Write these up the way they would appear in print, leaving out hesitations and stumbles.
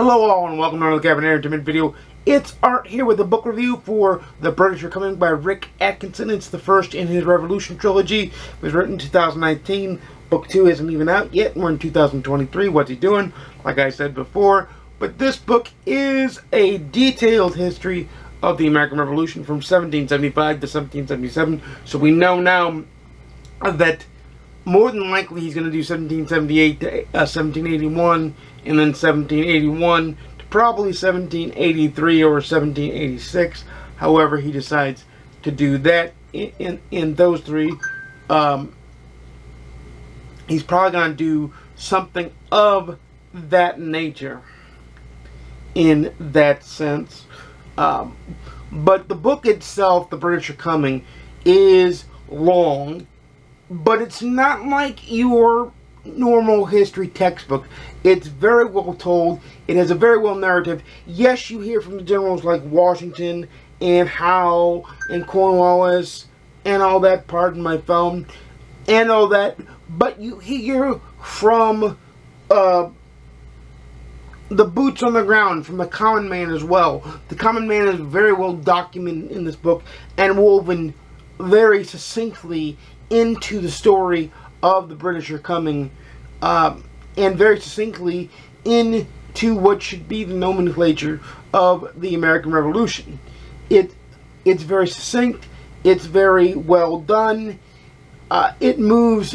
Hello all and welcome to another Cabin Entertainment video. It's Art here with a book review for The British Are Coming by Rick Atkinson. It's the first in his Revolution trilogy. It was written in 2019. Book 2 isn't even out yet. We're in 2023. What's he doing? Like I said before. But this book is a detailed history of the American Revolution from 1775 to 1777. So we know now that more than likely he's going to do 1778 to 1781, and then 1781 to probably 1783 or 1786. However he decides to do that in those three. He's probably going to do something of that nature in that sense. But the book itself, The British Are Coming, is long. But it's not like your normal history textbook. It's very well told. It has a very well narrative. Yes, you hear from the generals like Washington and Howe and Cornwallis and all that, pardon my phone, and all that. But you hear from the boots on the ground, from the common man as well. The common man is very well documented in this book and woven very succinctly into the story of The British Are Coming, and very succinctly into what should be the nomenclature of the American Revolution. It's very succinct, it's very well done, it moves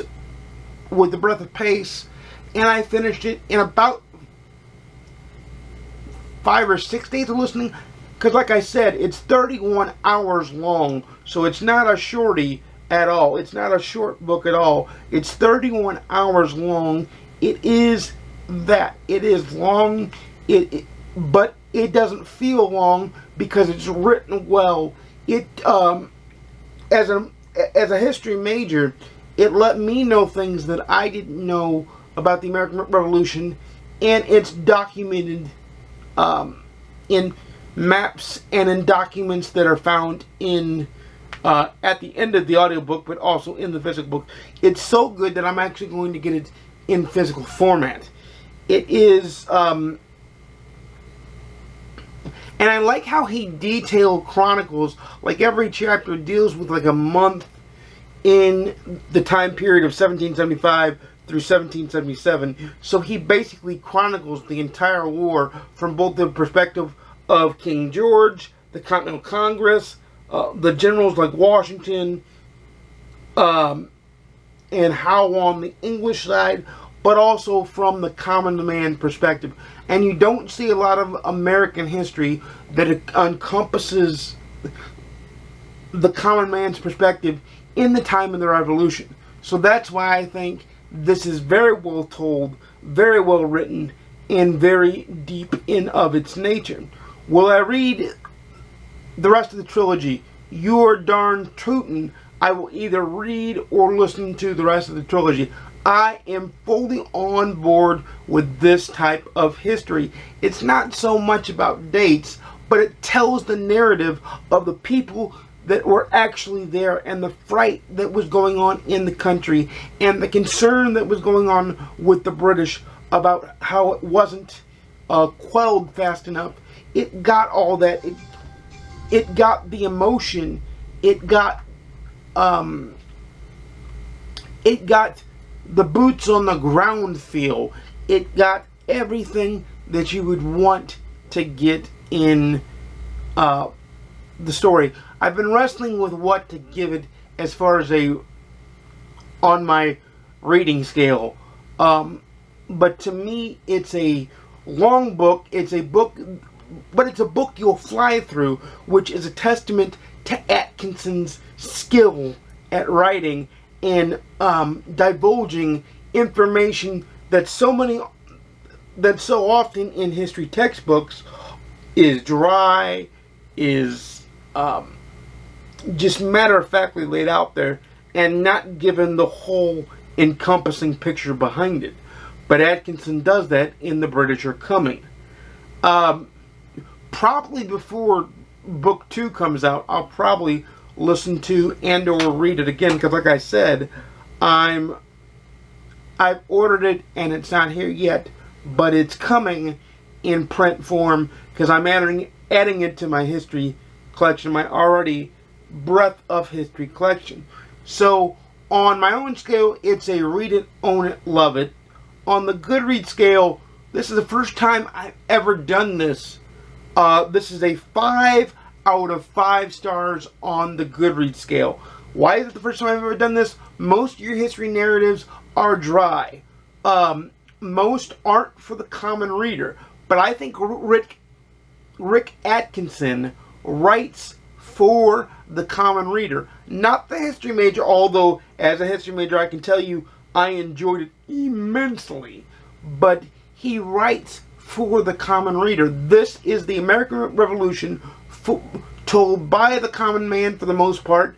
with the breath of pace, and I finished it in about 5 or 6 days of listening, because like I said, it's 31 hours long, so it's not a shorty at all. It's not a short book at all. It's 31 hours long. It is that. It is long, but it doesn't feel long because it's written well. It as a history major, it let me know things that I didn't know about the American Revolution, and it's documented in maps and in documents that are found in at the end of the audiobook, but also in the physical book. It's so good that I'm actually going to get it in physical format. It is, and I like how he detailed chronicles, like every chapter deals with like a month in the time period of 1775 through 1777. So he basically chronicles the entire war from both the perspective of King George, the Continental Congress, the generals like Washington, and Howe on the English side, but also from the common man perspective. And you don't see a lot of American history that encompasses the common man's perspective in the time of the Revolution. So that's why I think this is very well told, very well written, and very deep in of its nature. Will I read the rest of the trilogy? You're darn tootin'. I will either read or listen to the rest of the trilogy. I am fully on board with this type of history. It's not so much about dates, but it tells the narrative of the people that were actually there, and the fright that was going on in the country, and the concern that was going on with the British about how it wasn't quelled fast enough. It got all that. It got the emotion. It got the boots on the ground feel. It got everything that you would want to get in the story. I've been wrestling with what to give it as far as on my rating scale. But to me, it's a long book. It's a book, but it's a book you'll fly through, which is a testament to Atkinson's skill at writing and divulging information that so often in history textbooks is dry, is just matter-of-factly laid out there and not given the whole encompassing picture behind it. But Atkinson does that in The British Are Coming. Probably before book 2 comes out, I'll probably listen to and or read it again, because like I said, I've ordered it and it's not here yet, but it's coming, in print form because I'm adding it to my history collection, my already breadth of history collection. So on my own scale, it's a read it, own it, love it. On the GoodReads scale, this is the first time I've ever done this. This is a 5 out of 5 stars on the GoodReads scale. Why is it the first time I've ever done this? Most of your history narratives are dry. Most aren't for the common reader. But I think Rick Atkinson writes for the common reader, not the history major, although as a history major I can tell you I enjoyed it immensely. But he writes for the common reader. This is the American Revolution told by the common man for the most part,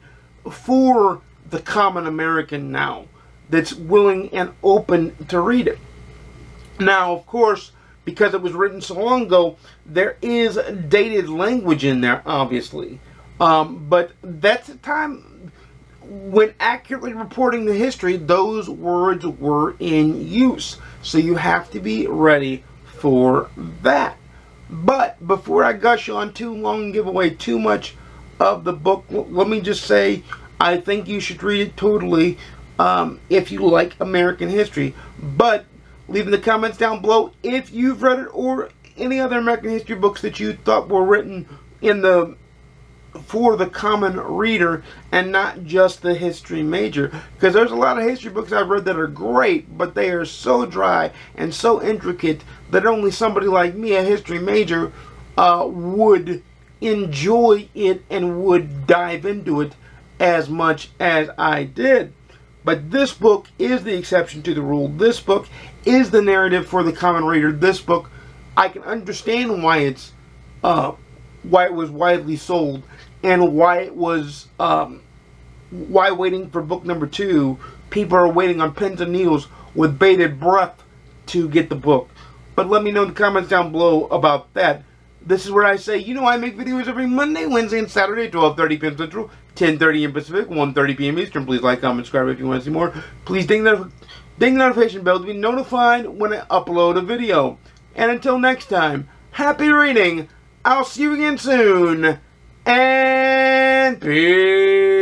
for the common American now that's willing and open to read it. Now, of course, because it was written so long ago, there is dated language in there, obviously. But that's the time when accurately reporting the history, those words were in use. So you have to be ready for that. But before I gush on too long and give away too much of the book, let me just say I think you should read it totally if you like American history. But leave in the comments down below if you've read it or any other American history books that you thought were written for the common reader and not just the history major. Because there's a lot of history books I've read that are great, but they are so dry and so intricate that only somebody like me, a history major, would enjoy it and would dive into it as much as I did. But this book is the exception to the rule. This book is the narrative for the common reader. This book, I can understand why it was widely sold and why it was why waiting for book number 2, people are waiting on pins and needles with bated breath to get the book. But let me know in the comments down below about that. This is where I say, you know, I make videos every Monday, Wednesday, and Saturday, 12:30 p.m. Central, 10:30 p.m. Pacific, 1:30 p.m. Eastern. Please like, comment, subscribe if you want to see more. Please ding the notification bell to be notified when I upload a video. And until next time, happy reading. I'll see you again soon. And peace.